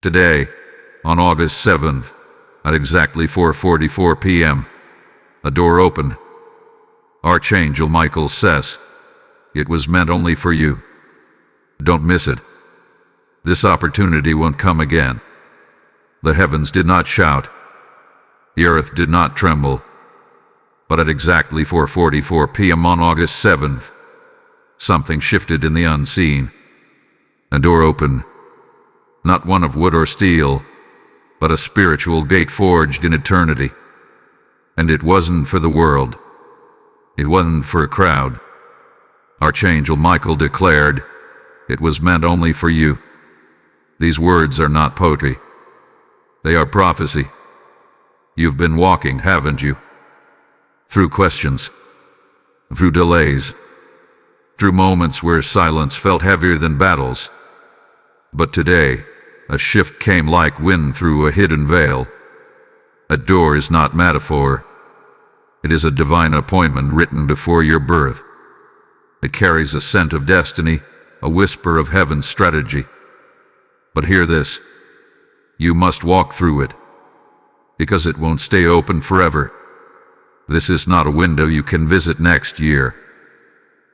Today, on August 7th, at exactly 4:44 p.m., a door opened. Archangel Michael says, "It was meant only for you. Don't miss it. This opportunity won't come again." The heavens did not shout. The earth did not tremble. But at exactly 4:44 p.m. on August 7th, something shifted in the unseen. A door opened. Not one of wood or steel, but a spiritual gate forged in eternity. And it wasn't for the world. It wasn't for a crowd. Archangel Michael declared, "It was meant only for you." These words are not poetry. They are prophecy. You've been walking, haven't you? Through questions, through delays, through moments where silence felt heavier than battles. But today, a shift came like wind through a hidden veil. A door is not metaphor. It is a divine appointment written before your birth. It carries a scent of destiny, a whisper of heaven's strategy. But hear this, you must walk through it, because it won't stay open forever. This is not a window you can visit next year.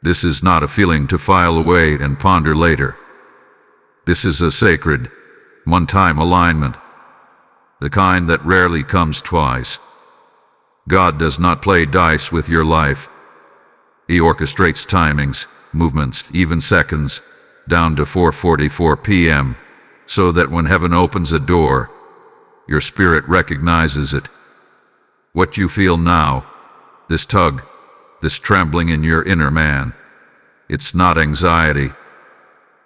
This is not a feeling to file away and ponder later. This is a sacred, one-time alignment, the kind that rarely comes twice. God does not play dice with your life. He orchestrates timings, movements, even seconds, down to 4:44 p.m., so that when heaven opens a door, your spirit recognizes it. What you feel now, this tug, this trembling in your inner man, it's not anxiety.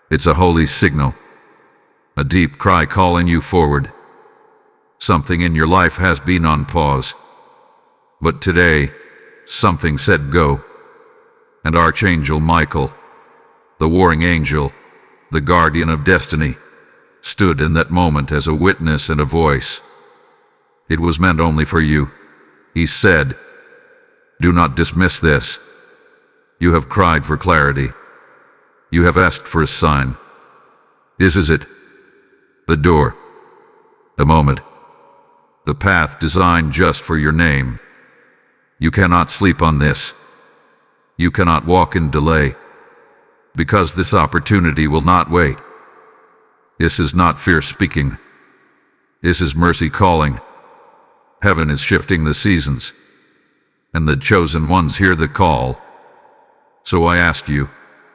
It's a holy signal, a deep cry calling you forward. Something in your life has been on pause, but today, something said go. And Archangel Michael, the warring angel, the guardian of destiny, stood in that moment as a witness and a voice. It was meant only for you. He said, "Do not dismiss this. You have cried for clarity. You have asked for a sign. This is it. The door. The moment. The path designed just for your name. You cannot sleep on this. You cannot walk in delay, because this opportunity will not wait. This is not fear speaking. This is mercy calling. Heaven is shifting the seasons, and the chosen ones hear the call. So I ask you,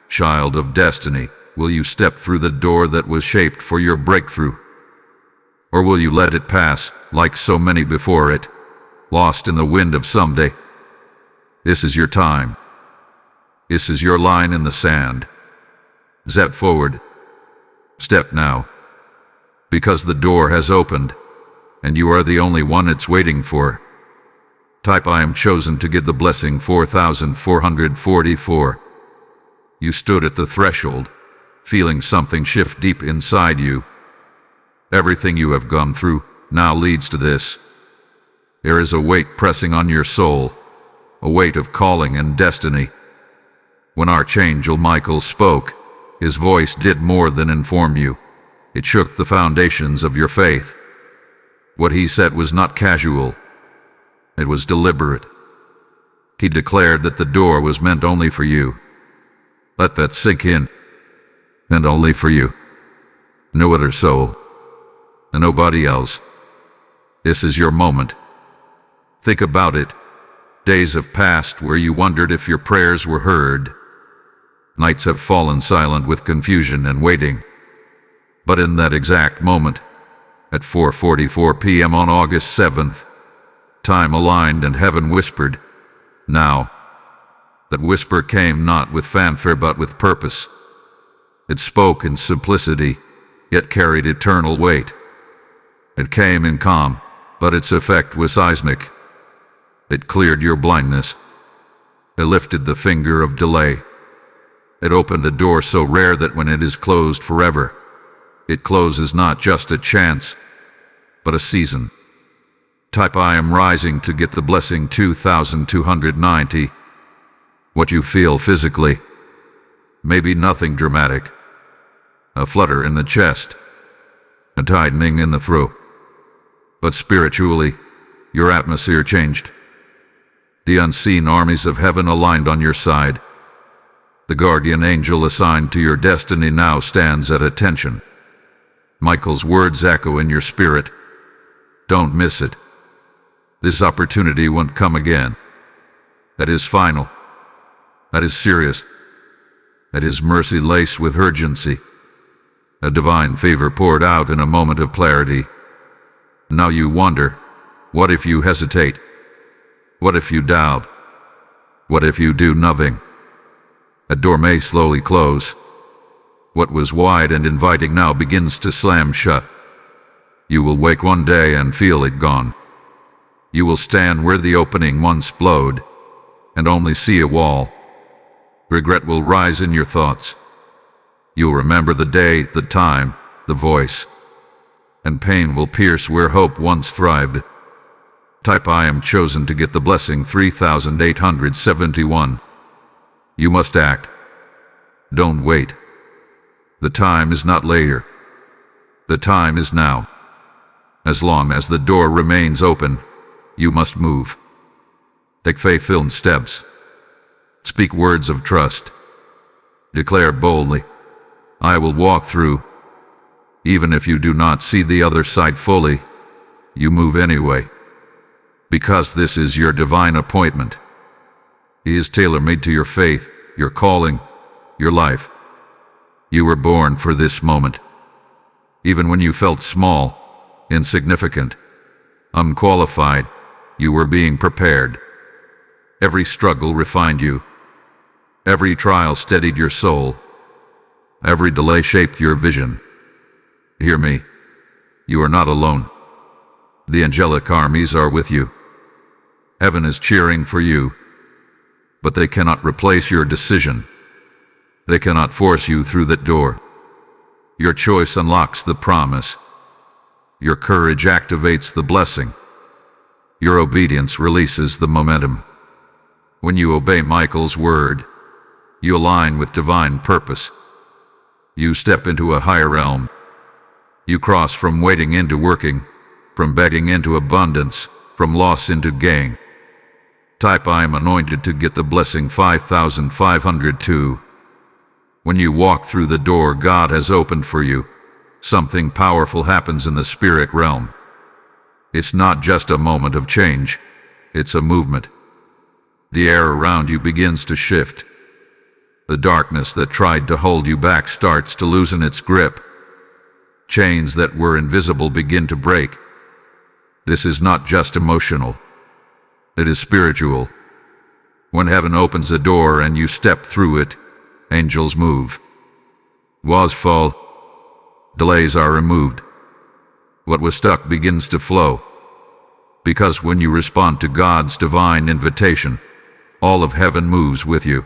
child of destiny, will you step through the door that was shaped for your breakthrough? Or will you let it pass, like so many before it, lost in the wind of someday? This is your time. This is your line in the sand. Step forward. Step now. Because the door has opened, and you are the only one it's waiting for. Type I am chosen to give the blessing 4444. You stood at the threshold, feeling something shift deep inside you. Everything you have gone through now leads to this. There is a weight pressing on your soul, a weight of calling and destiny. When Archangel Michael spoke, his voice did more than inform you. It shook the foundations of your faith. What he said was not casual. It was deliberate. He declared that the door was meant only for you. Let that sink in. And only for you. No other soul. And nobody else. This is your moment. Think about it. Days have passed where you wondered if your prayers were heard. Nights have fallen silent with confusion and waiting. But in that exact moment, at 4:44 p.m. on August 7th, time aligned and heaven whispered, "Now." That whisper came not with fanfare but with purpose. It spoke in simplicity, yet carried eternal weight. It came in calm, but its effect was seismic. It cleared your blindness. It lifted the finger of delay. It opened a door so rare that when it is closed forever, it closes not just a chance, but a season. Type I am rising to get the blessing 2290. What you feel physically, maybe nothing dramatic. A flutter in the chest, a tightening in the throat. But spiritually, your atmosphere changed. The unseen armies of heaven aligned on your side. The guardian angel assigned to your destiny now stands at attention. Michael's words echo in your spirit. Don't miss it. This opportunity won't come again. That is final. That is serious. That is mercy laced with urgency. A divine favor poured out in a moment of clarity. Now you wonder, what if you hesitate? What if you doubt? What if you do nothing? A door may slowly close. What was wide and inviting now begins to slam shut. You will wake one day and feel it gone. You will stand where the opening once flowed, and only see a wall. Regret will rise in your thoughts. You'll remember the day, the time, the voice, and pain will pierce where hope once thrived. Type I am chosen to get the blessing 3871. You must act. Don't wait. The time is not later. The time is now. As long as the door remains open, you must move. Take faith-filled steps. Speak words of trust. Declare boldly, I will walk through. Even if you do not see the other side fully, you move anyway. Because this is your divine appointment. He is tailor-made to your faith, your calling, your life. You were born for this moment. Even when you felt small, insignificant, unqualified, you were being prepared. Every struggle refined you. Every trial steadied your soul. Every delay shaped your vision. Hear me. You are not alone. The angelic armies are with you. Heaven is cheering for you. But they cannot replace your decision. They cannot force you through that door. Your choice unlocks the promise. Your courage activates the blessing. Your obedience releases the momentum. When you obey Michael's word, you align with divine purpose. You step into a higher realm. You cross from waiting into working, from begging into abundance, from loss into gain. Type I am anointed to get the blessing 5502. When you walk through the door God has opened for you, something powerful happens in the spirit realm. It's not just a moment of change, it's a movement. The air around you begins to shift. The darkness that tried to hold you back starts to loosen its grip. Chains that were invisible begin to break. This is not just emotional. It is spiritual. When heaven opens a door and you step through it, angels move. Walls fall. Delays are removed. What was stuck begins to flow. Because when you respond to God's divine invitation, all of heaven moves with you.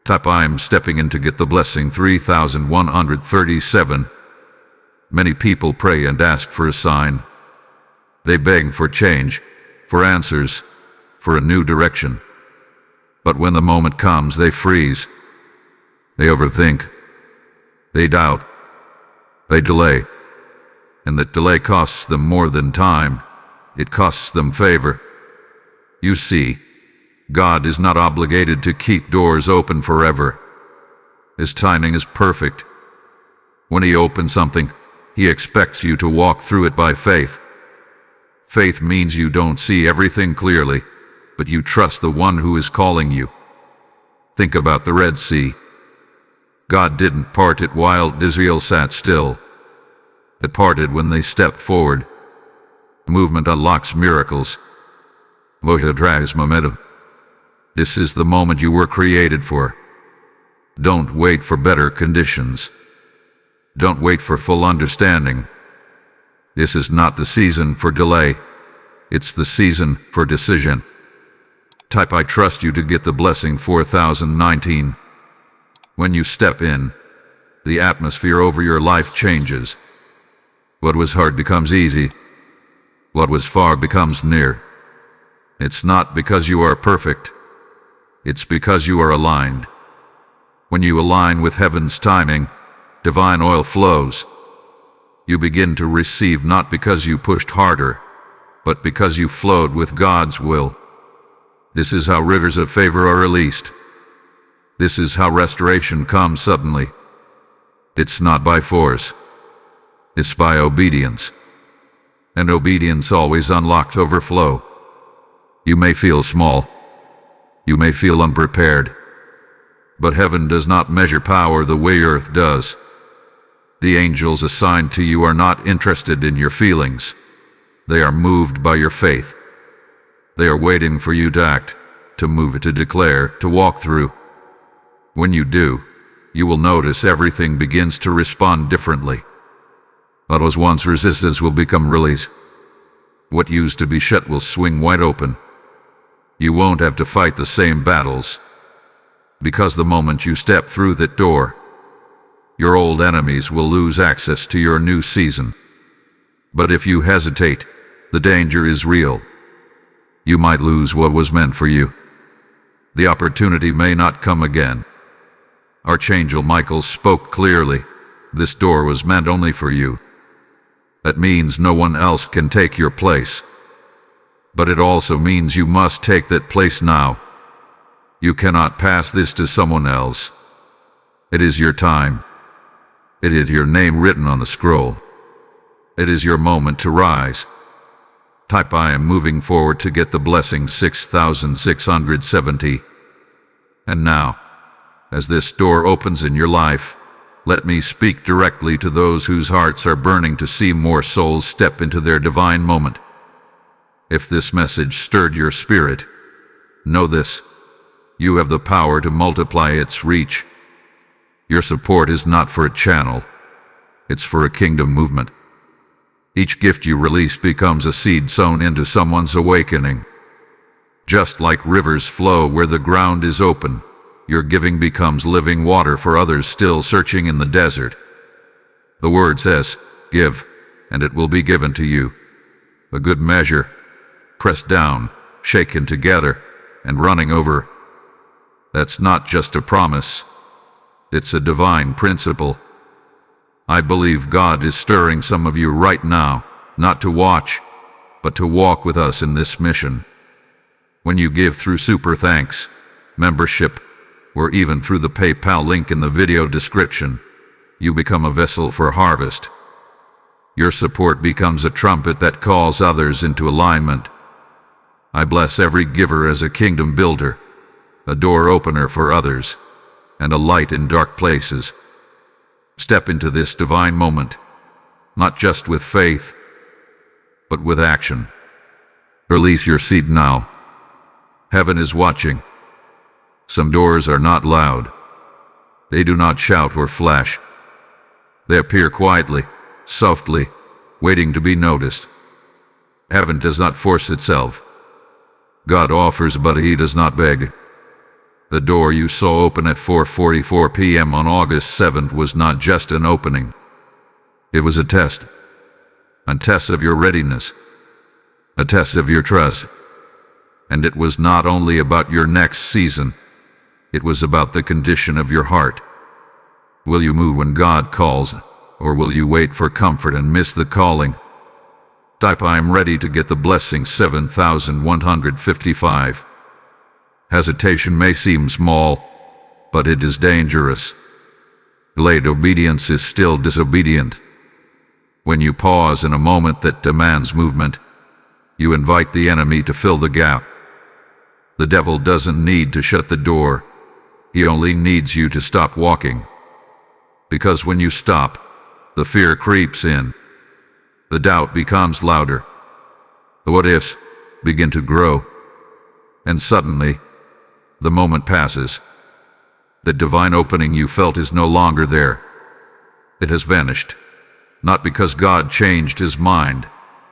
Type I am stepping in to get the blessing 3137. Many people pray and ask for a sign. They beg for change, for answers, for a new direction. But when the moment comes, they freeze. They overthink. They doubt. They delay. And that delay costs them more than time. It costs them favor. You see, God is not obligated to keep doors open forever. His timing is perfect. When He opens something, He expects you to walk through it by faith. Faith means you don't see everything clearly, but you trust the one who is calling you. Think about the Red Sea. God didn't part it while Israel sat still. It parted when they stepped forward. Movement unlocks miracles. Motion drives momentum. This is the moment you were created for. Don't wait for better conditions. Don't wait for full understanding. This is not the season for delay. It's the season for decision. Type I trust you to get the blessing 4019. When you step in, the atmosphere over your life changes. What was hard becomes easy. What was far becomes near. It's not because you are perfect. It's because you are aligned. When you align with heaven's timing, divine oil flows. You begin to receive not because you pushed harder, but because you flowed with God's will. This is how rivers of favor are released. This is how restoration comes suddenly. It's not by force. It's by obedience. And obedience always unlocks overflow. You may feel small. You may feel unprepared. But heaven does not measure power the way earth does. The angels assigned to you are not interested in your feelings. They are moved by your faith. They are waiting for you to act, to move, to declare, to walk through. When you do, you will notice everything begins to respond differently. What was once resistance will become release. What used to be shut will swing wide open. You won't have to fight the same battles, because the moment you step through that door, your old enemies will lose access to your new season. But if you hesitate, the danger is real. You might lose what was meant for you. The opportunity may not come again. Archangel Michael spoke clearly. This door was meant only for you. That means no one else can take your place. But it also means you must take that place now. You cannot pass this to someone else. It is your time. It is your name written on the scroll. It is your moment to rise. Type I am moving forward to get the blessing 6670. And now, as this door opens in your life, let me speak directly to those whose hearts are burning to see more souls step into their divine moment. If this message stirred your spirit, know this: you have the power to multiply its reach. Your support is not for a channel, it's for a kingdom movement. Each gift you release becomes a seed sown into someone's awakening. Just like rivers flow where the ground is open, your giving becomes living water for others still searching in the desert. The word says, "Give, and it will be given to you. A good measure, pressed down, shaken together, and running over." That's not just a promise. It's a divine principle. I believe God is stirring some of you right now, not to watch, but to walk with us in this mission. When you give through super thanks, membership, or even through the PayPal link in the video description, you become a vessel for harvest. Your support becomes a trumpet that calls others into alignment. I bless every giver as a kingdom builder, a door opener for others, and a light in dark places. Step into this divine moment, not just with faith, but with action. Release your seed now. Heaven is watching. Some doors are not loud. They do not shout or flash. They appear quietly, softly, waiting to be noticed. Heaven does not force itself. God offers, but He does not beg. The door you saw open at 4:44 p.m. on August 7th was not just an opening. It was a test of your readiness, a test of your trust. And it was not only about your next season, it was about the condition of your heart. Will you move when God calls, or will you wait for comfort and miss the calling? Type I am ready to get the blessing 7155. Hesitation may seem small, but it is dangerous. Delayed obedience is still disobedient. When you pause in a moment that demands movement, you invite the enemy to fill the gap. The devil doesn't need to shut the door. He only needs you to stop walking. Because when you stop, the fear creeps in. The doubt becomes louder. The what-ifs begin to grow. And suddenly, the moment passes. The divine opening you felt is no longer there. It has vanished. Not because God changed His mind,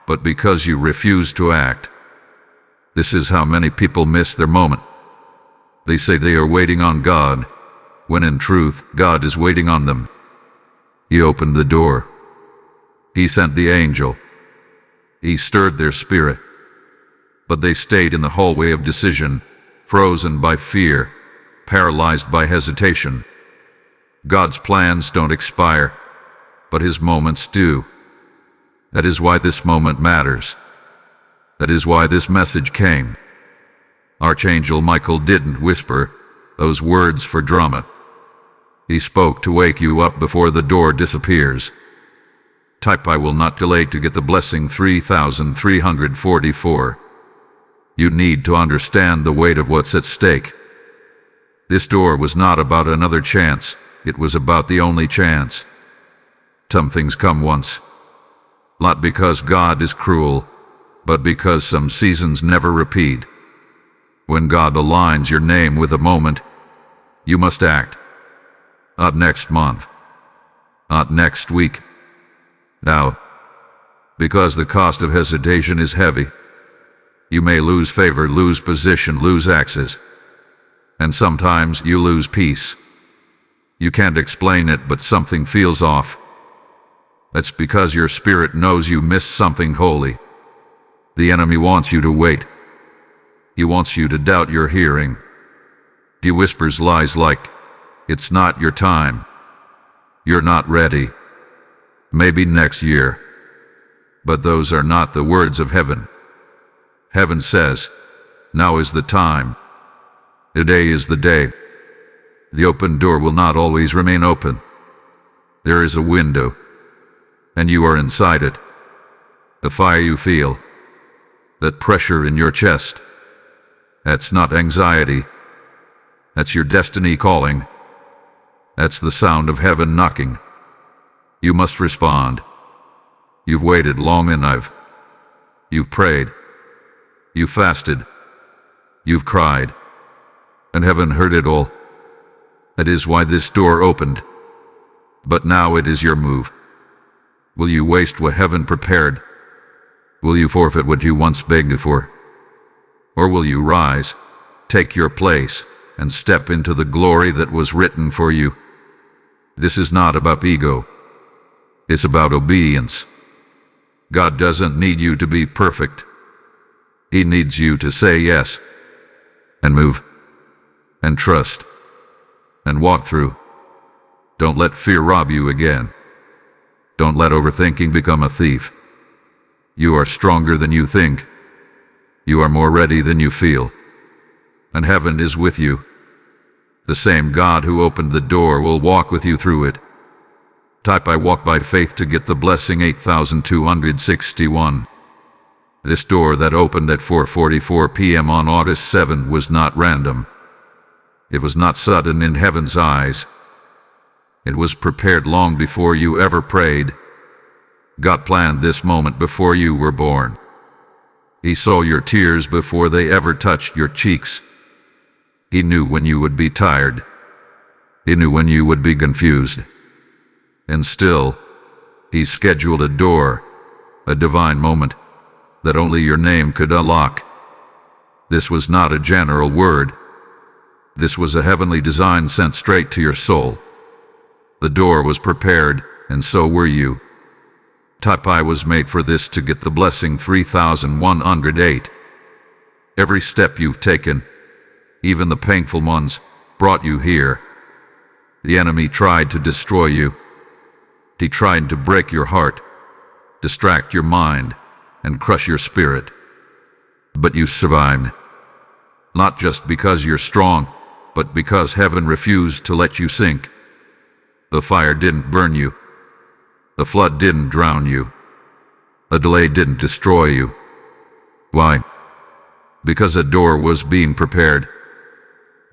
but because you refused to act. This is how many people miss their moment. They say they are waiting on God, when in truth, God is waiting on them. He opened the door. He sent the angel. He stirred their spirit. But they stayed in the hallway of decision, frozen by fear, paralyzed by hesitation. God's plans don't expire, but His moments do. That is why this moment matters. That is why this message came. Archangel Michael didn't whisper those words for drama. He spoke to wake you up before the door disappears. Type I will not delay to get the blessing 3344. You need to understand the weight of what's at stake. This door was not about another chance. It was about the only chance. Some things come once. Not because God is cruel, but because some seasons never repeat. When God aligns your name with a moment, you must act. Not next month. Not next week. Now. Because the cost of hesitation is heavy. You may lose favor, lose position, lose access. And sometimes you lose peace. You can't explain it, but something feels off. That's because your spirit knows you missed something holy. The enemy wants you to wait. He wants you to doubt your hearing. He whispers lies like, "It's not your time. You're not ready. Maybe next year." But those are not the words of heaven. Heaven says, "Now is the time. Today is the day." The open door will not always remain open. There is a window, and you are inside it. The fire you feel, that pressure in your chest, that's not anxiety. That's your destiny calling. That's the sound of heaven knocking. You must respond. You've waited long enough. You've prayed. You've fasted. You've cried. And heaven heard it all. That is why this door opened. But now it is your move. Will you waste what heaven prepared? Will you forfeit what you once begged for? Or will you rise, take your place, and step into the glory that was written for you? This is not about ego. It's about obedience. God doesn't need you to be perfect. He needs you to say yes, and move, and trust, and walk through. Don't let fear rob you again. Don't let overthinking become a thief. You are stronger than you think. You are more ready than you feel. And heaven is with you. The same God who opened the door will walk with you through it. Type I walk by faith to get the blessing 8261. This door that opened at 4:44 p.m. on August 7 was not random. It was not sudden in heaven's eyes. It was prepared long before you ever prayed. God planned this moment before you were born. He saw your tears before they ever touched your cheeks. He knew when you would be tired. He knew when you would be confused. And still, He scheduled a door, a divine moment, that only your name could unlock. This was not a general word. This was a heavenly design sent straight to your soul. The door was prepared, and so were you. Type I was made for this to get the blessing 3108. Every step you've taken, even the painful ones, brought you here. The enemy tried to destroy you. He tried to break your heart, distract your mind, and crush your spirit. But you survived. Not just because you're strong, but because heaven refused to let you sink. The fire didn't burn you. The flood didn't drown you. The delay didn't destroy you. Why? Because a door was being prepared.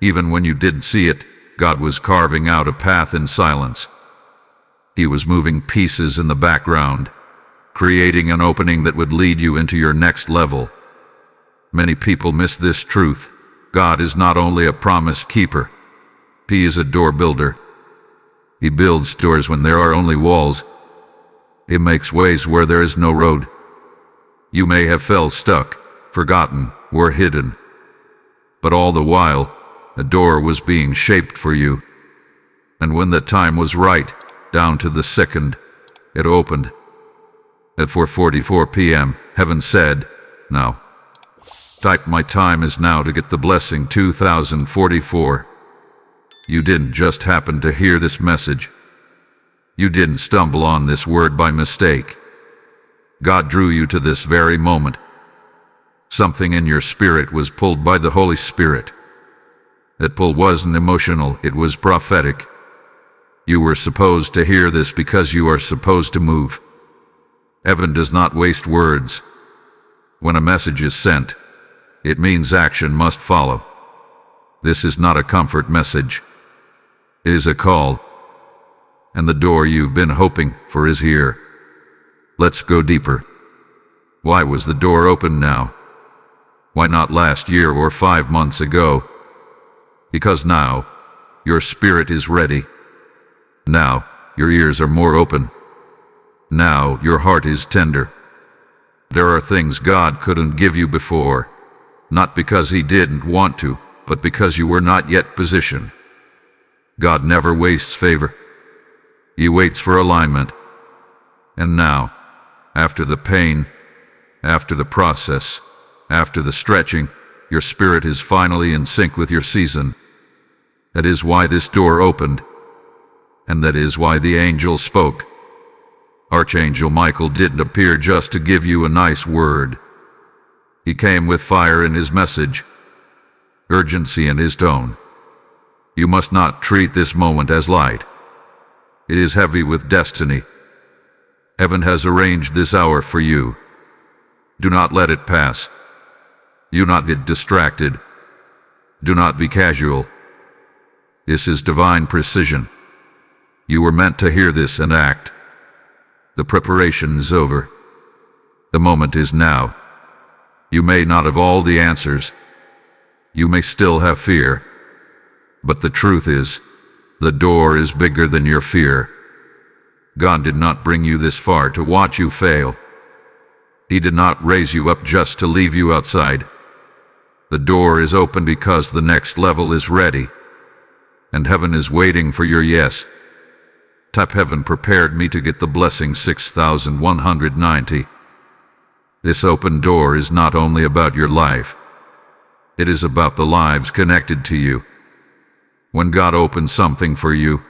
Even when you didn't see it, God was carving out a path in silence. He was moving pieces in the background, creating an opening that would lead you into your next level. Many people miss this truth. God is not only a promise keeper, He is a door builder. He builds doors when there are only walls. He makes ways where there is no road. You may have felt stuck, forgotten, or hidden. But all the while, a door was being shaped for you. And when the time was right, down to the second, it opened. At 4:44 p.m., heaven said, "Now." Type my time is now to get the blessing 2044. You didn't just happen to hear this message. You didn't stumble on this word by mistake. God drew you to this very moment. Something in your spirit was pulled by the Holy Spirit. That pull wasn't emotional, it was prophetic. You were supposed to hear this because you are supposed to move. Heaven does not waste words. When a message is sent, it means action must follow. This is not a comfort message. It is a call. And the door you've been hoping for is here. Let's go deeper. Why was the door open now? Why not last year or 5 months ago? Because now, your spirit is ready. Now, your ears are more open. Now, your heart is tender. There are things God couldn't give you before, not because He didn't want to, but because you were not yet positioned. God never wastes favor. He waits for alignment. And now, after the pain, after the process, after the stretching, your spirit is finally in sync with your season. That is why this door opened, and that is why the angel spoke. Archangel Michael didn't appear just to give you a nice word. He came with fire in his message, urgency in his tone. You must not treat this moment as light. It is heavy with destiny. Heaven has arranged this hour for you. Do not let it pass. Do not get distracted. Do not be casual. This is divine precision. You were meant to hear this and act. The preparation is over. The moment is now. You may not have all the answers. You may still have fear. But the truth is, the door is bigger than your fear. God did not bring you this far to watch you fail. He did not raise you up just to leave you outside. The door is open because the next level is ready. And heaven is waiting for your yes. Type heaven prepared me to get the blessing 6190. This open door is not only about your life. It is about the lives connected to you. When God opens something for you,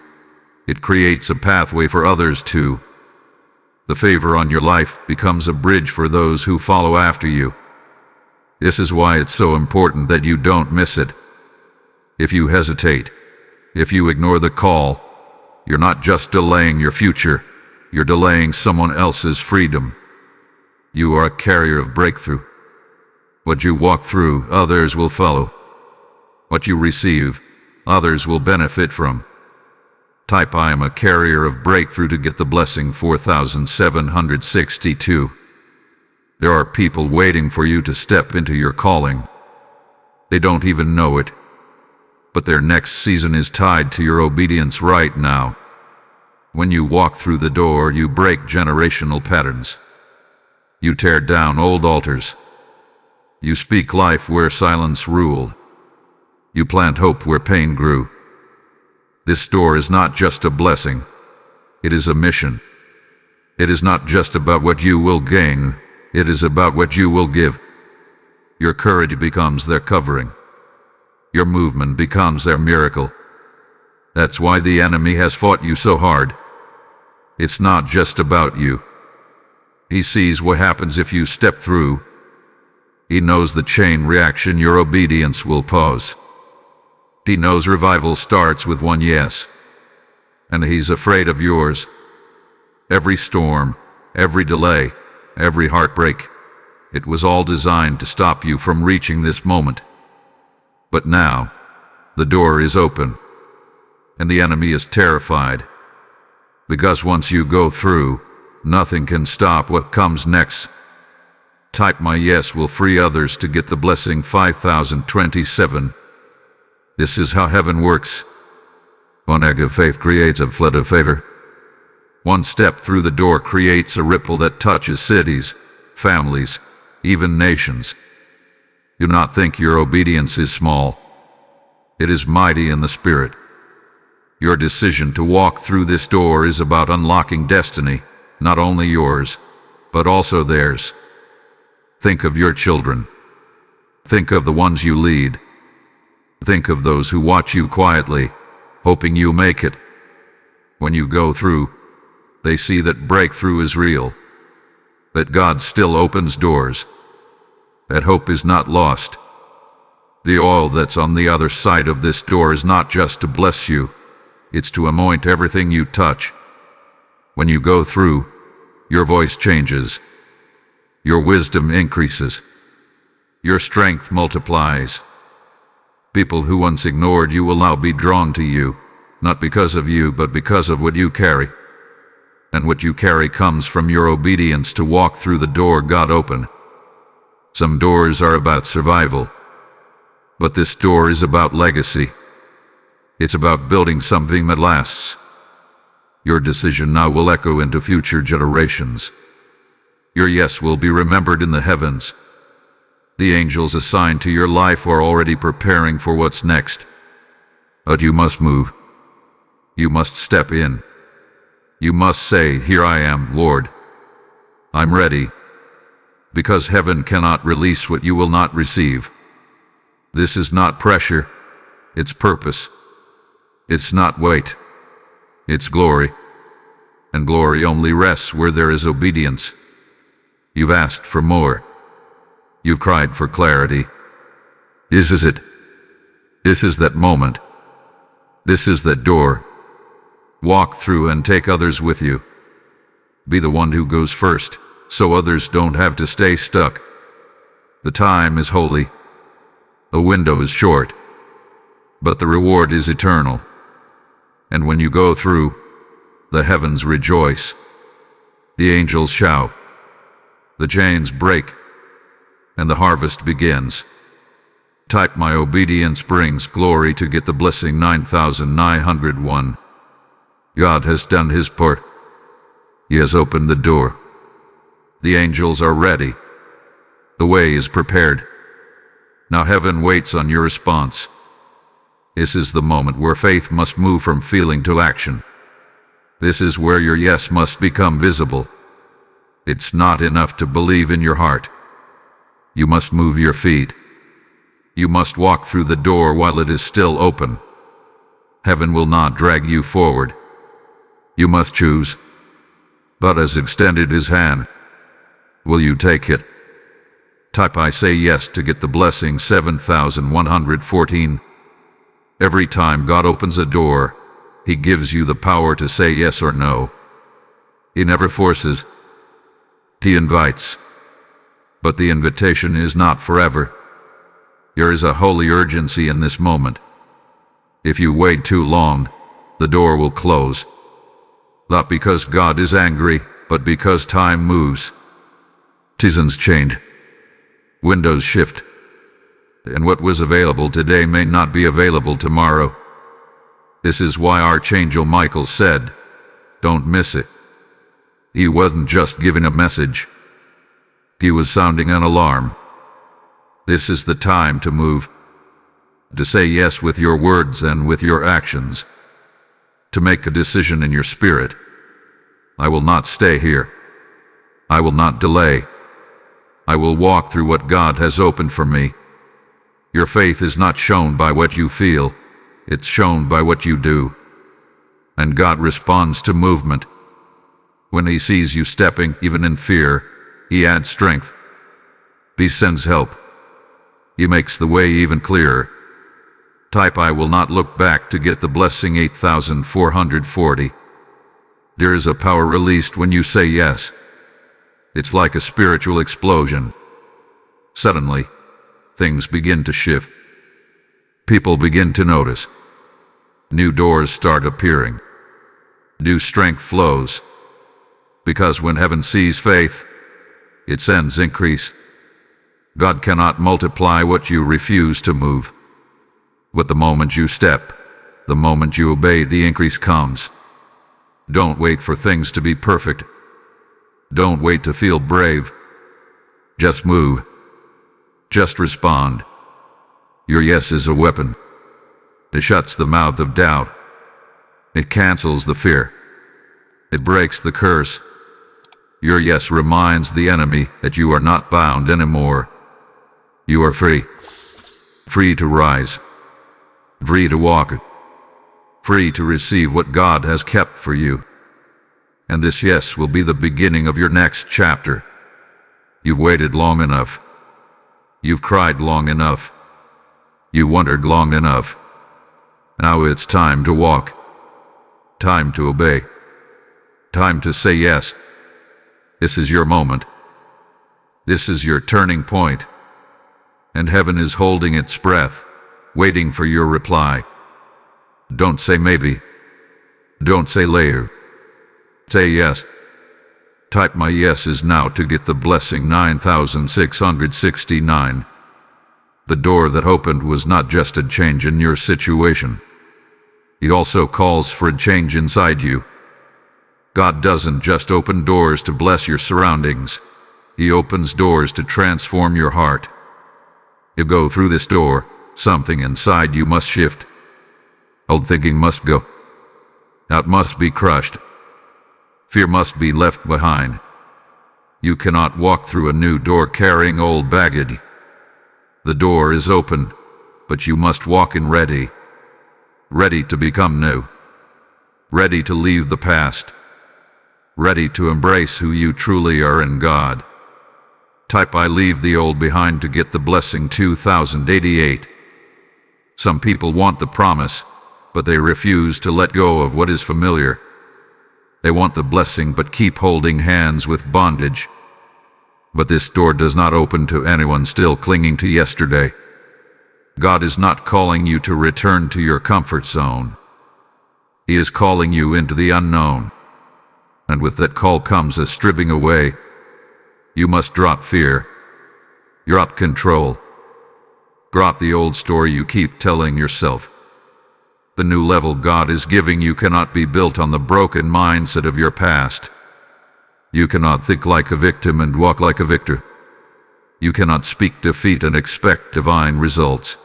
it creates a pathway for others too. The favor on your life becomes a bridge for those who follow after you. This is why it's so important that you don't miss it. If you hesitate, if you ignore the call, you're not just delaying your future, you're delaying someone else's freedom. You are a carrier of breakthrough. What you walk through, others will follow. What you receive, others will benefit from. Type I am a carrier of breakthrough to get the blessing 4762. There are people waiting for you to step into your calling. They don't even know it. But their next season is tied to your obedience right now. When you walk through the door, you break generational patterns. You tear down old altars. You speak life where silence ruled. You plant hope where pain grew. This door is not just a blessing. It is a mission. It is not just about what you will gain. It is about what you will give. Your courage becomes their covering. Your movement becomes their miracle. That's why the enemy has fought you so hard. It's not just about you. He sees what happens if you step through. He knows the chain reaction your obedience will cause. He knows revival starts with one yes. And he's afraid of yours. Every storm, every delay, every heartbreak, it was all designed to stop you from reaching this moment. But now, the door is open, and the enemy is terrified. Because once you go through, nothing can stop what comes next. Type my yes will free others to get the blessing 5027. This is how heaven works. One egg of faith creates a flood of favor. One step through the door creates a ripple that touches cities, families, even nations. Do not think your obedience is small. It is mighty in the spirit. Your decision to walk through this door is about unlocking destiny, not only yours, but also theirs. Think of your children. Think of the ones you lead. Think of those who watch you quietly, hoping you make it. When you go through, they see that breakthrough is real. that God still opens doors, that hope is not lost. The oil that's on the other side of this door is not just to bless you, it's to anoint everything you touch. When you go through, your voice changes, your wisdom increases, your strength multiplies. People who once ignored you will now be drawn to you, not because of you, but because of what you carry. And what you carry comes from your obedience to walk through the door God opened. Some doors are about survival, but this door is about legacy. It's about building something that lasts. Your decision now will echo into future generations. Your yes will be remembered in the heavens. The angels assigned to your life are already preparing for what's next. But you must move. You must step in. You must say, "Here I am, Lord. I'm ready." Because heaven cannot release what you will not receive. This is not pressure, it's purpose. It's not weight, it's glory. And glory only rests where there is obedience. You've asked for more. You've cried for clarity. This is it. This is that moment. This is that door. Walk through and take others with you. Be the one who goes first, so others don't have to stay stuck. The time is holy. The window is short, but the reward is eternal. And when you go through, the heavens rejoice. The angels shout. The chains break, and the harvest begins. Type "My obedience brings glory" to get the blessing 9901. God has done his part. He has opened the door. The angels are ready. The way is prepared. Now heaven waits on your response. This is the moment where faith must move from feeling to action. This is where your yes must become visible. It's not enough to believe in your heart. You must move your feet. You must walk through the door while it is still open. Heaven will not drag you forward. You must choose. God has extended his hand. Will you take it? Type "I say yes" to get the blessing 7114. Every time God opens a door, he gives you the power to say yes or no. He never forces. He invites. But the invitation is not forever. There is a holy urgency in this moment. If you wait too long, the door will close. Not because God is angry, but because time moves. Seasons change. Windows shift. And what was available today may not be available tomorrow. This is why Archangel Michael said, "Don't miss it." He wasn't just giving a message. He was sounding an alarm. This is the time to move. To say yes with your words and with your actions. To make a decision in your spirit. I will not stay here. I will not delay. I will walk through what God has opened for me. Your faith is not shown by what you feel, it's shown by what you do. And God responds to movement. When he sees you stepping, even in fear, he adds strength. He sends help. He makes the way even clearer. Type "I will not look back" to get the blessing 8440. There is a power released when you say yes. It's like a spiritual explosion. Suddenly, things begin to shift. People begin to notice. New doors start appearing. New strength flows. Because when heaven sees faith, it sends increase. God cannot multiply what you refuse to move. But the moment you step, the moment you obey, the increase comes. Don't wait for things to be perfect. Don't wait to feel brave. Just move. Just respond. Your yes is a weapon. It shuts the mouth of doubt. It cancels the fear. It breaks the curse. Your yes reminds the enemy that you are not bound anymore. You are free. Free to rise. Free to walk. Free to receive what God has kept for you. And this yes will be the beginning of your next chapter. You've waited long enough. You've cried long enough. You wondered long enough. Now it's time to walk. Time to obey. Time to say yes. This is your moment. This is your turning point. And heaven is holding its breath, waiting for your reply. Don't say maybe. Don't say later. Say yes. Type my yes is now to get the blessing 9669. The door that opened was not just a change in your situation. It also calls for a change inside you. God doesn't just open doors to bless your surroundings. He opens doors to transform your heart. You go through this door, something inside you must shift. Old thinking must go. Doubt must be crushed. Fear must be left behind. You cannot walk through a new door carrying old baggage. The door is open, but you must walk in ready. Ready to become new. Ready to leave the past. Ready to embrace who you truly are in God. Type I leave the old behind to get the blessing 2088. Some people want the promise, but they refuse to let go of what is familiar. They want the blessing but keep holding hands with bondage. But this door does not open to anyone still clinging to yesterday. God is not calling you to return to your comfort zone. He is calling you into the unknown. And with that call comes a stripping away. You must drop fear. Drop control. Drop the old story you keep telling yourself. The new level God is giving you cannot be built on the broken mindset of your past. You cannot think like a victim and walk like a victor. You cannot speak defeat and expect divine results.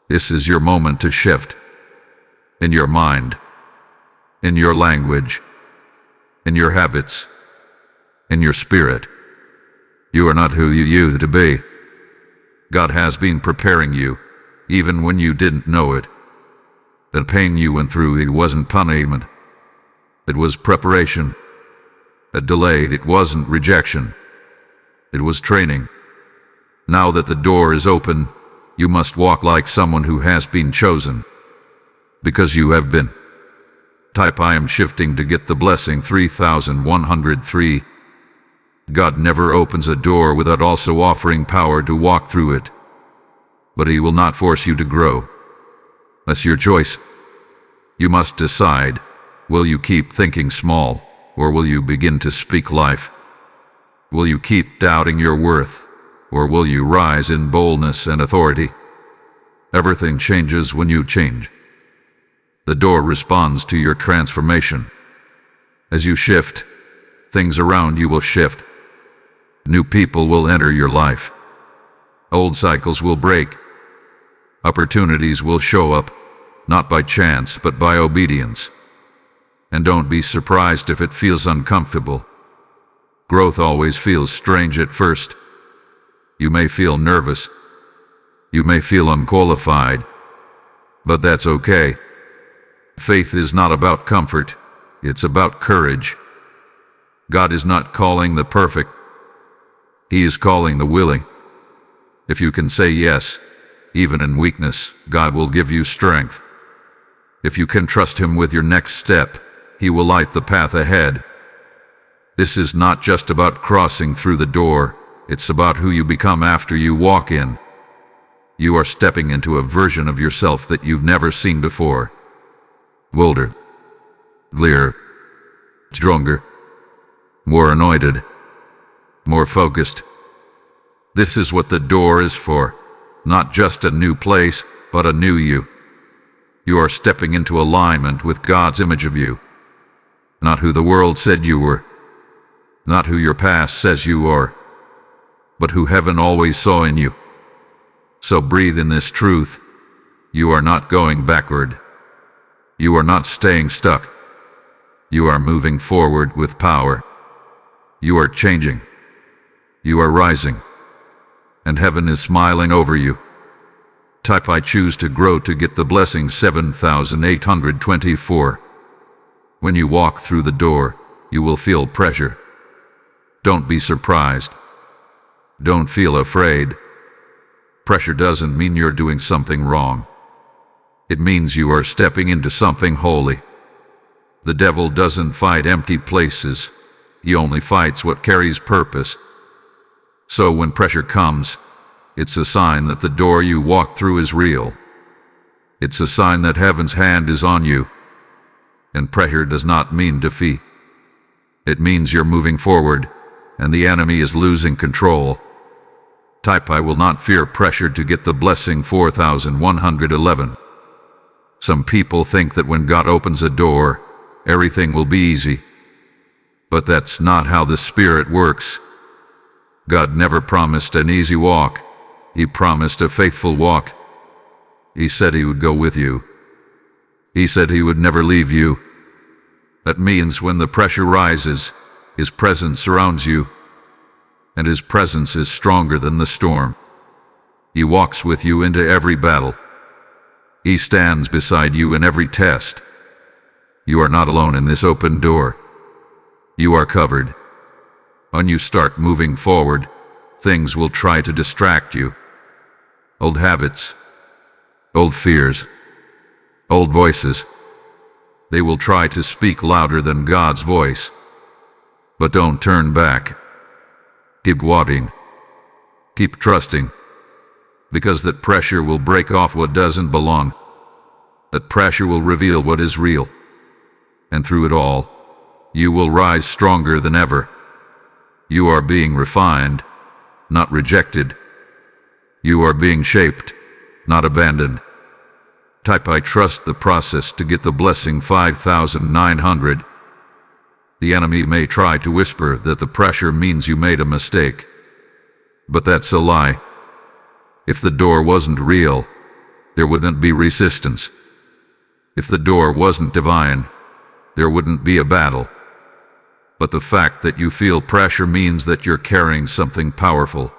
This is your moment to shift. In your mind. In your language. In your habits. In your spirit. You are not who you used to be. God has been preparing you, even when you didn't know it. The pain you went through, it wasn't punishment. It was preparation. It delayed, it wasn't rejection. It was training. Now that the door is open, you must walk like someone who has been chosen. Because you have been. Type I am shifting to get the blessing 3103. God never opens a door without also offering power to walk through it. But He will not force you to grow. That's your choice. You must decide, will you keep thinking small, or will you begin to speak life? Will you keep doubting your worth, or will you rise in boldness and authority? Everything changes when you change. The door responds to your transformation. As you shift, things around you will shift. New people will enter your life. Old cycles will break. Opportunities will show up, not by chance, but by obedience. And don't be surprised if it feels uncomfortable. Growth always feels strange at first. You may feel nervous. You may feel unqualified. But that's okay. Faith is not about comfort. It's about courage. God is not calling the perfect. He is calling the willing. If you can say yes, even in weakness, God will give you strength. If you can trust Him with your next step, He will light the path ahead. This is not just about crossing through the door, it's about who you become after you walk in. You are stepping into a version of yourself that you've never seen before. Bolder, clearer, stronger, more anointed, more focused. This is what the door is for. Not just a new place, but a new you. You are stepping into alignment with God's image of you. Not who the world said you were. Not who your past says you are. But who heaven always saw in you. So breathe in this truth. You are not going backward. You are not staying stuck. You are moving forward with power. You are changing. You are rising. And heaven is smiling over you. Type I choose to grow to get the blessing 7824. When you walk through the door, you will feel pressure. Don't be surprised. Don't feel afraid. Pressure doesn't mean you're doing something wrong. It means you are stepping into something holy. The devil doesn't fight empty places. He only fights what carries purpose. So when pressure comes, it's a sign that the door you walk through is real. It's a sign that heaven's hand is on you. And pressure does not mean defeat. It means you're moving forward, and the enemy is losing control. Type I will not fear pressure to get the blessing 4111. Some people think that when God opens a door, everything will be easy. But that's not how the Spirit works. God never promised an easy walk. He promised a faithful walk. He said He would go with you. He said He would never leave you. That means when the pressure rises, His presence surrounds you, and His presence is stronger than the storm. He walks with you into every battle. He stands beside you in every test. You are not alone in this open door. You are covered. When you start moving forward, things will try to distract you. Old habits, old fears, old voices. They will try to speak louder than God's voice. But don't turn back. Keep walking. Keep trusting. Because that pressure will break off what doesn't belong. That pressure will reveal what is real. And through it all, you will rise stronger than ever. You are being refined, not rejected. You are being shaped, not abandoned. Type I trust the process to get the blessing 5900. The enemy may try to whisper that the pressure means you made a mistake. But that's a lie. If the door wasn't real, there wouldn't be resistance. If the door wasn't divine, there wouldn't be a battle. But the fact that you feel pressure means that you're carrying something powerful.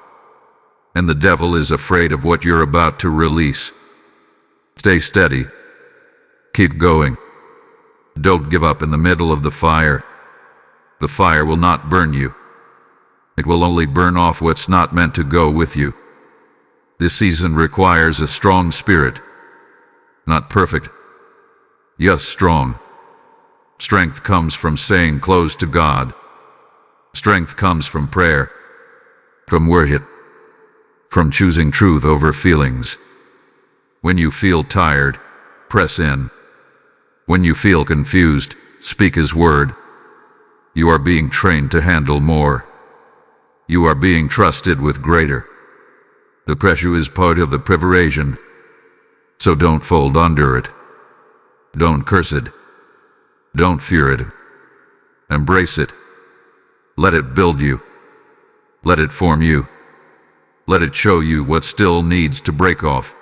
And the devil is afraid of what you're about to release. Stay steady. Keep going. Don't give up in the middle of the fire. The fire will not burn you. It will only burn off what's not meant to go with you. This season requires a strong spirit. Not perfect. Yes, strong. Strength comes from staying close to God. Strength comes from prayer, from worship, from choosing truth over feelings. When you feel tired, press in. When you feel confused, speak His word. You are being trained to handle more. You are being trusted with greater. The pressure is part of the preparation, so don't fold under it. Don't curse it. Don't fear it. Embrace it. Let it build you. Let it form you. Let it show you what still needs to break off.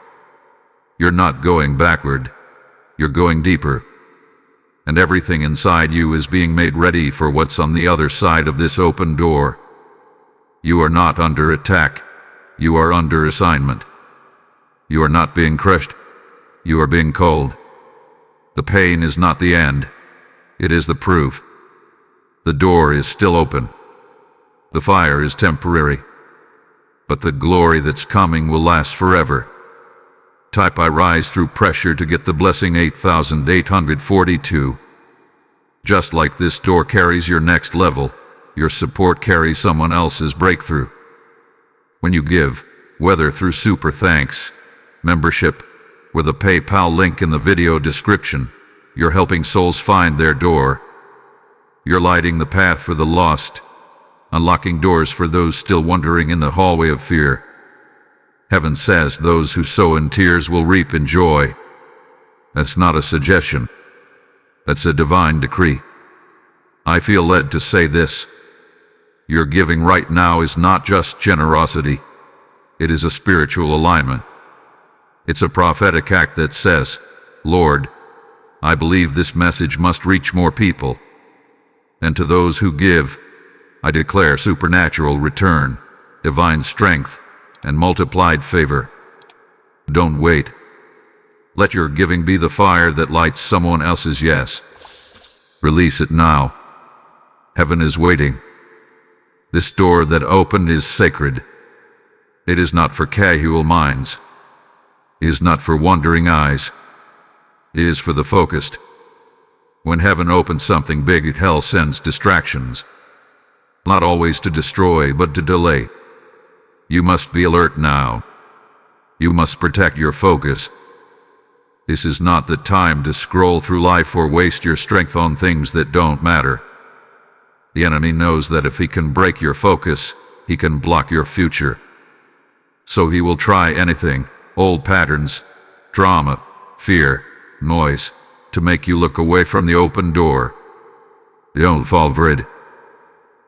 You're not going backward. You're going deeper. And everything inside you is being made ready for what's on the other side of this open door. You are not under attack. You are under assignment. You are not being crushed. You are being called. The pain is not the end. It is the proof. The door is still open. The fire is temporary. But the glory that's coming will last forever. Type I rise through pressure to get the blessing 8842. Just like this door carries your next level, your support carries someone else's breakthrough. When you give, whether through super thanks, membership, or the PayPal link in the video description, you're helping souls find their door. You're lighting the path for the lost, unlocking doors for those still wandering in the hallway of fear. Heaven says those who sow in tears will reap in joy. That's not a suggestion. That's a divine decree. I feel led to say this. Your giving right now is not just generosity. It is a spiritual alignment. It's a prophetic act that says, Lord, I believe this message must reach more people. And to those who give, I declare supernatural return, divine strength, and multiplied favor. Don't wait. Let your giving be the fire that lights someone else's yes. Release it now. Heaven is waiting. This door that opened is sacred. It is not for casual minds. It is not for wandering eyes. It is for the focused. When heaven opens something big, hell sends distractions. Not always to destroy, but to delay. You must be alert now. You must protect your focus. This is not the time to scroll through life or waste your strength on things that don't matter. The enemy knows that if he can break your focus, he can block your future. So he will try anything, old patterns, drama, fear, noise, to make you look away from the open door. Don't fall for it.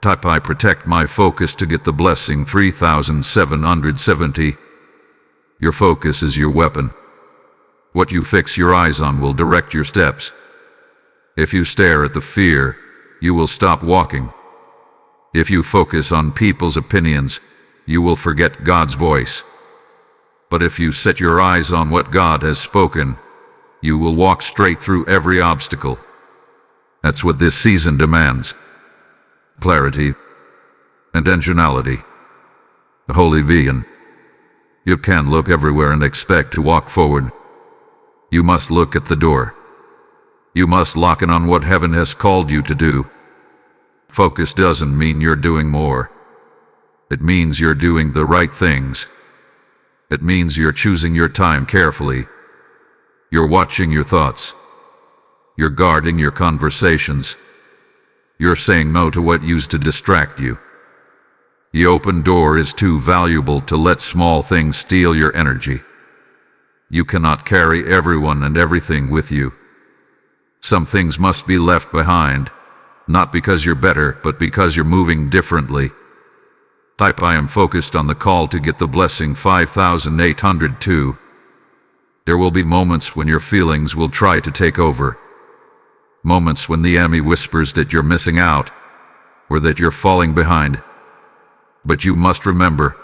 Type I protect my focus to get the blessing 3770. Your focus is your weapon. What you fix your eyes on will direct your steps. If you stare at the fear, you will stop walking. If you focus on people's opinions, you will forget God's voice. But if you set your eyes on what God has spoken, you will walk straight through every obstacle. That's what this season demands. Clarity and intentionality. The Holy Vegan. You can't look everywhere and expect to walk forward. You must look at the door. You must lock in on what heaven has called you to do. Focus doesn't mean you're doing more. It means you're doing the right things. It means you're choosing your time carefully. You're watching your thoughts. You're guarding your conversations. You're saying no to what used to distract you. The open door is too valuable to let small things steal your energy. You cannot carry everyone and everything with you. Some things must be left behind, not because you're better, but because you're moving differently. Type I am focused on the call to get the blessing 5802. There will be moments when your feelings will try to take over. Moments when the enemy whispers that you're missing out, or that you're falling behind. But you must remember,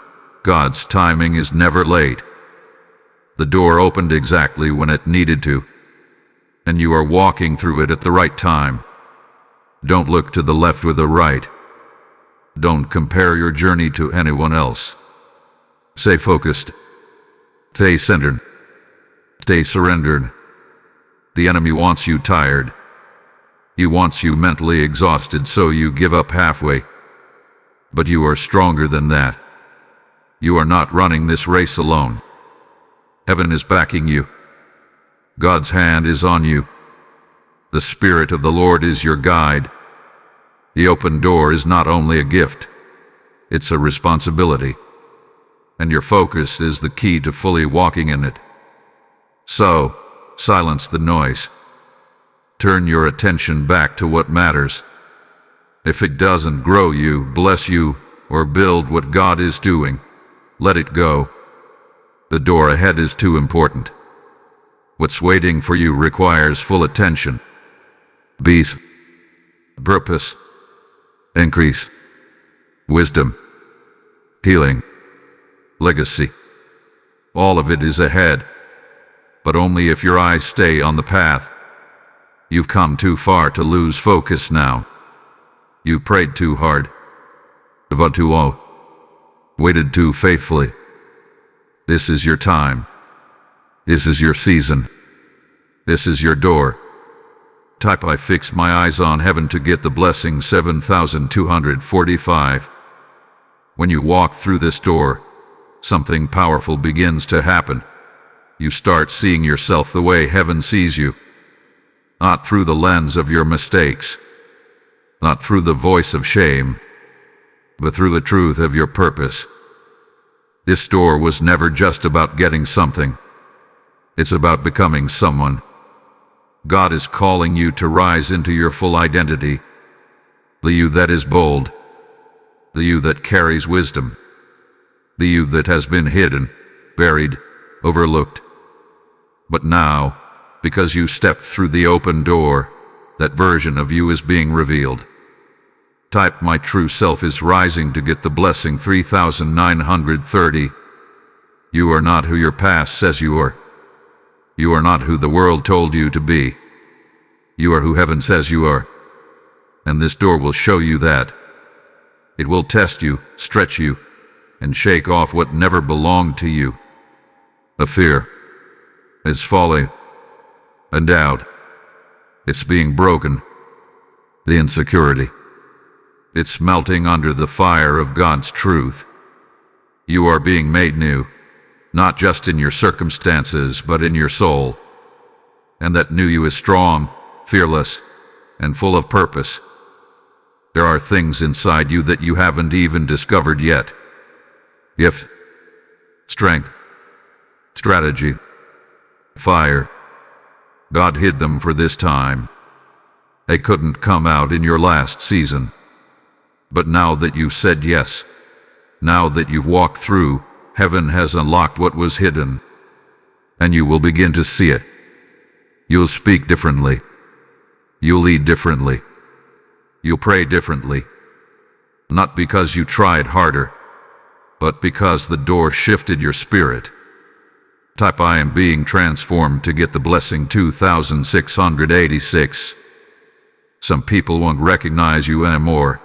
God's timing is never late. The door opened exactly when it needed to, and you are walking through it at the right time. Don't look to the left or the right. Don't compare your journey to anyone else. Stay focused. Stay centered. Stay surrendered. The enemy wants you tired. He wants you mentally exhausted, so you give up halfway. But you are stronger than that. You are not running this race alone. Heaven is backing you. God's hand is on you. The Spirit of the Lord is your guide. The open door is not only a gift, it's a responsibility. And your focus is the key to fully walking in it. So, silence the noise. Turn your attention back to what matters. If it doesn't grow you, bless you, or build what God is doing, let it go. The door ahead is too important. What's waiting for you requires full attention. Peace, purpose, increase, wisdom, healing, legacy. All of it is ahead, but only if your eyes stay on the path. You've come too far to lose focus now. You've prayed too hard, devoted too low, waited too faithfully. This is your time. This is your season. This is your door. Type I fix my eyes on heaven to get the blessing 7245. When you walk through this door, something powerful begins to happen. You start seeing yourself the way heaven sees you. Not through the lens of your mistakes, not through the voice of shame, but through the truth of your purpose. This door was never just about getting something. It's about becoming someone. God is calling you to rise into your full identity. The you that is bold. The you that carries wisdom. The you that has been hidden, buried, overlooked. But now, because you stepped through the open door, that version of you is being revealed. Type my true self is rising to get the blessing 3930. You are not who your past says you are. You are not who the world told you to be. You are who heaven says you are. And this door will show you that. It will test you, stretch you, and shake off what never belonged to you. The fear, it's falling, and doubt, it's being broken. The insecurity, it's melting under the fire of God's truth. You are being made new, not just in your circumstances, but in your soul. And that new you is strong, fearless, and full of purpose. There are things inside you that you haven't even discovered yet. Gift, strength, strategy, fire. God hid them for this time. They couldn't come out in your last season. But now that you've said yes, now that you've walked through, heaven has unlocked what was hidden, and you will begin to see it. You'll speak differently. You'll lead differently. You'll pray differently. Not because you tried harder, but because the door shifted your spirit. Type I am being transformed to get the blessing 2686. Some people won't recognize you anymore.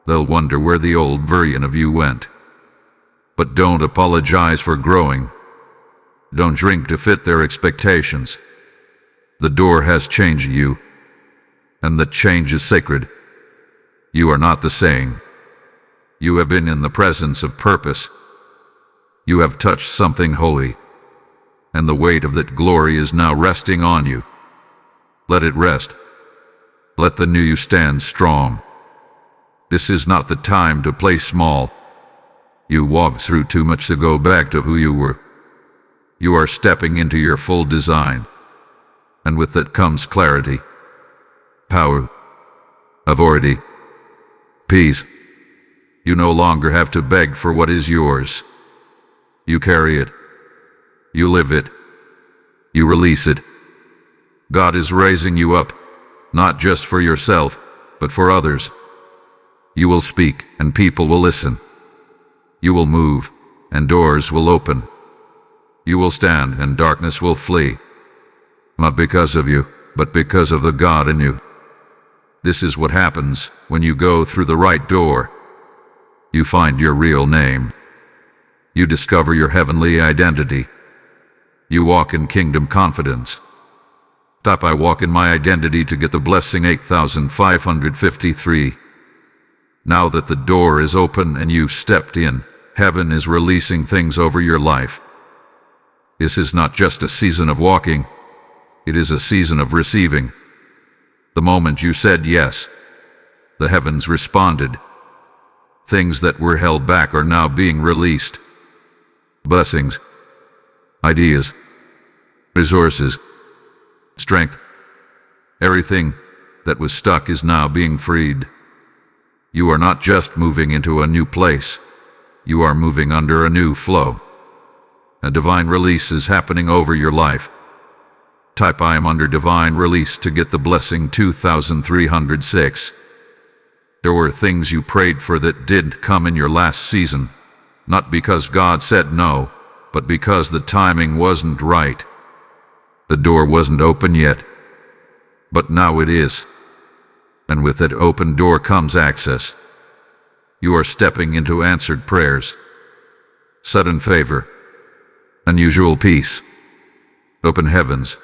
They'll wonder where the old version of you went. But don't apologize for growing. Don't drink to fit their expectations. The door has changed you, and the change is sacred. You are not the same. You have been in the presence of purpose. You have touched something holy, and the weight of that glory is now resting on you. Let it rest. Let the new you stand strong. This is not the time to play small. You walked through too much to go back to who you were. You are stepping into your full design, and with that comes clarity, power, authority, peace. You no longer have to beg for what is yours. You carry it. You live it. You release it. God is raising you up, not just for yourself, but for others. You will speak, and people will listen. You will move, and doors will open. You will stand, and darkness will flee. Not because of you, but because of the God in you. This is what happens when you go through the right door. You find your real name. You discover your heavenly identity. You walk in kingdom confidence. Type I walk in my identity to get the blessing 8553. Now that the door is open and you've stepped in, heaven is releasing things over your life. This is not just a season of walking, it is a season of receiving. The moment you said yes, the heavens responded. Things that were held back are now being released. Blessings, ideas, resources, strength. Everything that was stuck is now being freed. You are not just moving into a new place. You are moving under a new flow. A divine release is happening over your life. Type I am under divine release to get the blessing 2306. There were things you prayed for that didn't come in your last season, not because God said no, but because the timing wasn't right. The door wasn't open yet, but now it is. And with that open door comes access. You are stepping into answered prayers, sudden favor, unusual peace, open heavens.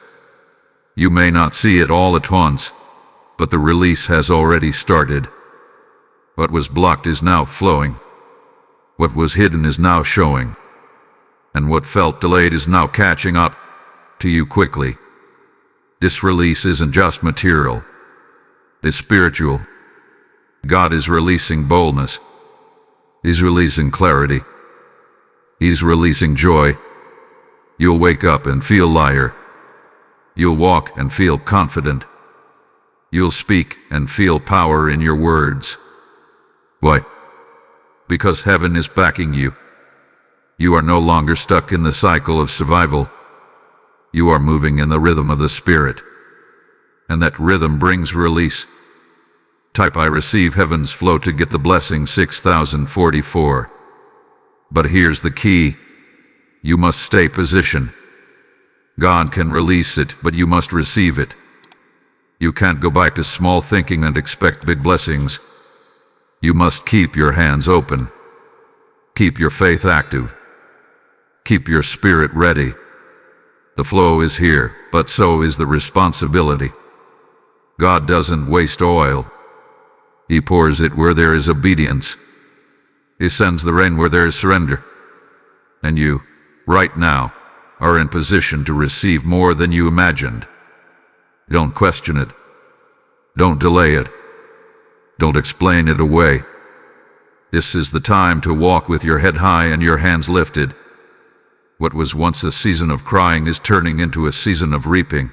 You may not see it all at once, but the release has already started. What was blocked is now flowing. What was hidden is now showing. And what felt delayed is now catching up to you quickly. This release isn't just material. It's spiritual. God is releasing boldness. He's releasing clarity. He's releasing joy. You'll wake up and feel lighter. You'll walk and feel confident. You'll speak and feel power in your words. Why? Because heaven is backing you. You are no longer stuck in the cycle of survival. You are moving in the rhythm of the Spirit. And that rhythm brings release. Type I receive heaven's flow to get the blessing 6044. But here's the key. You must stay positioned. God can release it, but you must receive it. You can't go back to small thinking and expect big blessings. You must keep your hands open. Keep your faith active. Keep your spirit ready. The flow is here, but so is the responsibility. God doesn't waste oil. He pours it where there is obedience. He sends the rain where there is surrender. And you, right now, are in position to receive more than you imagined. Don't question it. Don't delay it. Don't explain it away. This is the time to walk with your head high and your hands lifted. What was once a season of crying is turning into a season of reaping.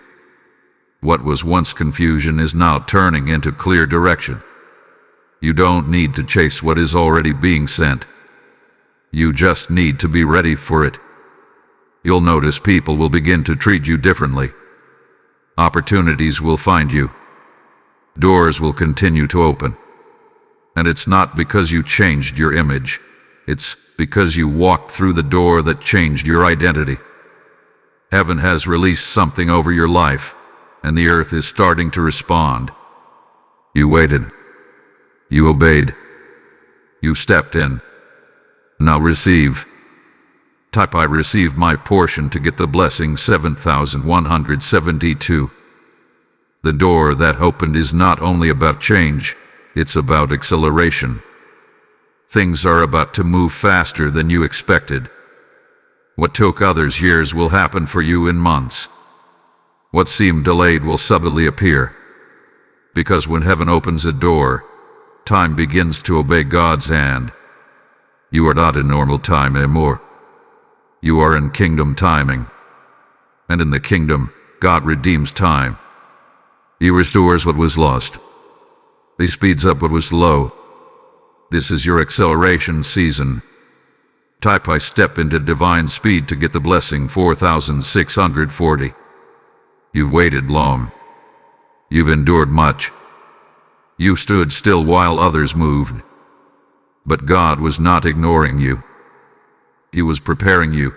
What was once confusion is now turning into clear direction. You don't need to chase what is already being sent. You just need to be ready for it. You'll notice people will begin to treat you differently. Opportunities will find you. Doors will continue to open. And it's not because you changed your image. It's because you walked through the door that changed your identity. Heaven has released something over your life, and the earth is starting to respond. You waited. You obeyed. You stepped in. Now receive. Type I receive my portion to get the blessing 7172. The door that opened is not only about change, it's about acceleration. Things are about to move faster than you expected. What took others years will happen for you in months. What seemed delayed will suddenly appear. Because when heaven opens a door, time begins to obey God's hand. You are not in normal time anymore. You are in kingdom timing. And in the kingdom, God redeems time. He restores what was lost. He speeds up what was slow. This is your acceleration season. Type I step into divine speed to get the blessing 4640. You've waited long. You've endured much. You stood still while others moved. But God was not ignoring you. He was preparing you.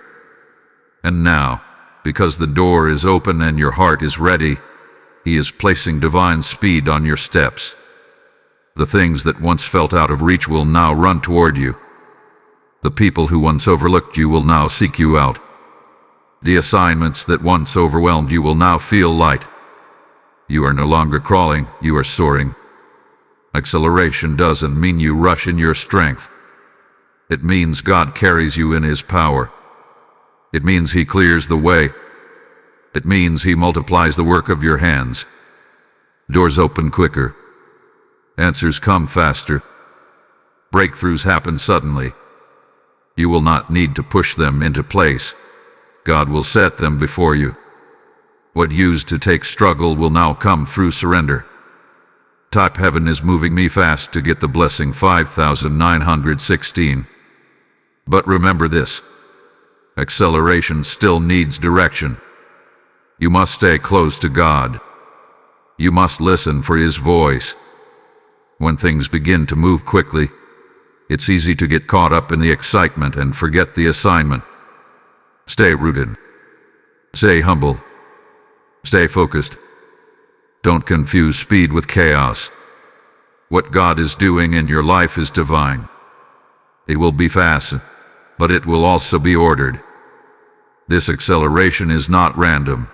And now, because the door is open and your heart is ready, He is placing divine speed on your steps. The things that once felt out of reach will now run toward you. The people who once overlooked you will now seek you out. The assignments that once overwhelmed you will now feel light. You are no longer crawling, you are soaring. Acceleration doesn't mean you rush in your strength. It means God carries you in His power. It means He clears the way. It means He multiplies the work of your hands. Doors open quicker. Answers come faster. Breakthroughs happen suddenly. You will not need to push them into place. God will set them before you. What used to take struggle will now come through surrender. Type heaven is moving me fast to get the blessing 5916. But remember this. Acceleration still needs direction. You must stay close to God. You must listen for His voice. When things begin to move quickly, it's easy to get caught up in the excitement and forget the assignment. Stay rooted. Stay humble. Stay focused. Don't confuse speed with chaos. What God is doing in your life is divine. It will be fast, but it will also be ordered. This acceleration is not random.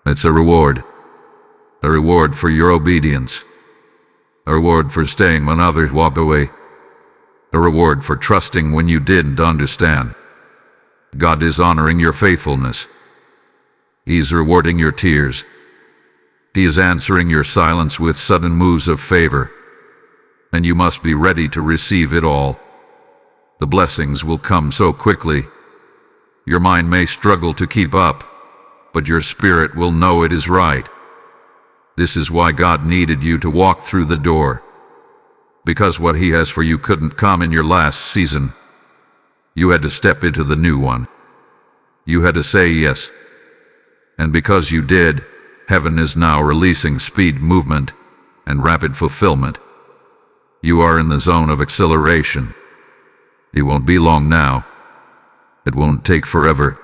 It's a reward. A reward for your obedience. A reward for staying when others walk away. A reward for trusting when you didn't understand. God is honoring your faithfulness. He's rewarding your tears. He is answering your silence with sudden moves of favor. And you must be ready to receive it all. The blessings will come so quickly. Your mind may struggle to keep up, but your spirit will know it is right. This is why God needed you to walk through the door. Because what He has for you couldn't come in your last season. You had to step into the new one. You had to say yes. And because you did, heaven is now releasing speed movement and rapid fulfillment. You are in the zone of acceleration. It won't be long now. It won't take forever.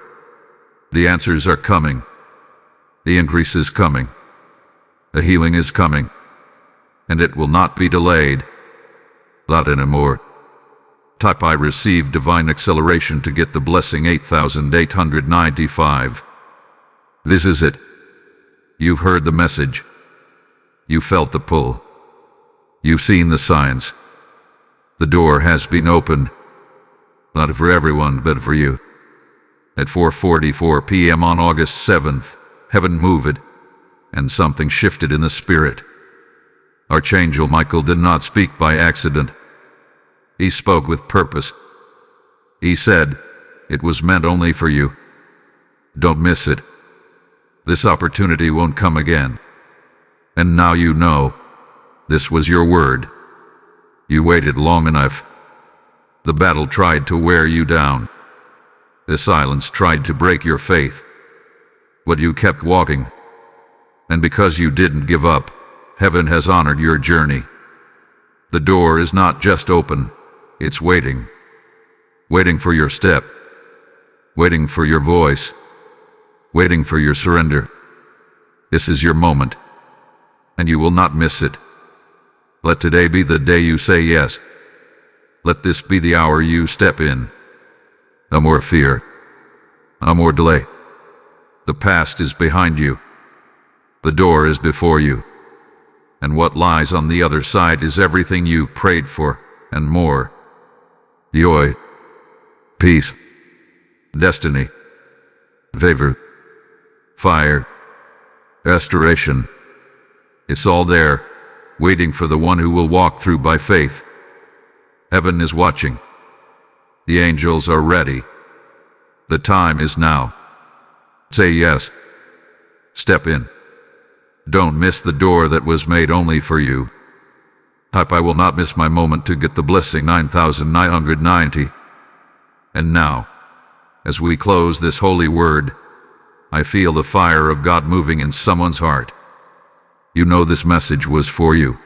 The answers are coming. The increase is coming. The healing is coming. And it will not be delayed. Not anymore. Type I receive divine acceleration to get the blessing 8895. This is it. You've heard the message. You felt the pull. You've seen the signs. The door has been opened. Not for everyone, but for you. At 4:44 p.m. on August 7th, heaven moved, and something shifted in the spirit. Archangel Michael did not speak by accident. He spoke with purpose. He said, "It was meant only for you. Don't miss it. This opportunity won't come again. And now you know. This was your word. You waited long enough. The battle tried to wear you down. The silence tried to break your faith. But you kept walking. And because you didn't give up, heaven has honored your journey. The door is not just open, it's waiting. Waiting for your step. Waiting for your voice. Waiting for your surrender. This is your moment, and you will not miss it. Let today be the day you say yes. Let this be the hour you step in. No more fear. No more delay. The past is behind you. The door is before you. And what lies on the other side is everything you've prayed for, and more. Joy, peace, destiny, favor, fire, restoration. It's all there, waiting for the one who will walk through by faith. Heaven is watching. The angels are ready. The time is now. Say yes. Step in. Don't miss the door that was made only for you. Type I will not miss my moment to get the blessing 9990. And now, as we close this holy word, I feel the fire of God moving in someone's heart. You know this message was for you.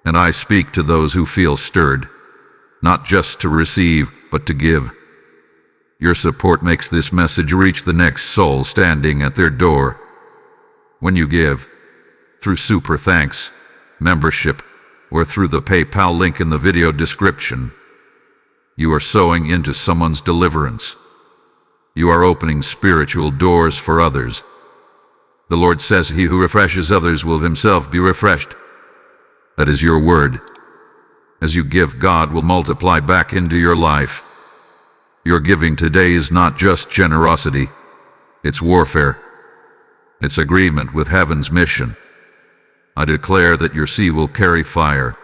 And I speak to those who feel stirred, not just to receive, but to give. Your support makes this message reach the next soul standing at their door. When you give, through super thanks, membership, or through the PayPal link in the video description, you are sowing into someone's deliverance. You are opening spiritual doors for others. The Lord says, "He who refreshes others will himself be refreshed." That is your word. As you give, God will multiply back into your life. Your giving today is not just generosity, it's warfare. It's agreement with heaven's mission. I declare that your seed will carry fire,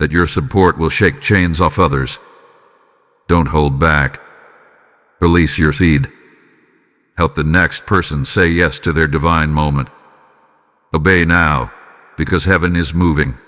that your support will shake chains off others. Don't hold back. Release your seed. Help the next person say yes to their divine moment. Obey now, because heaven is moving.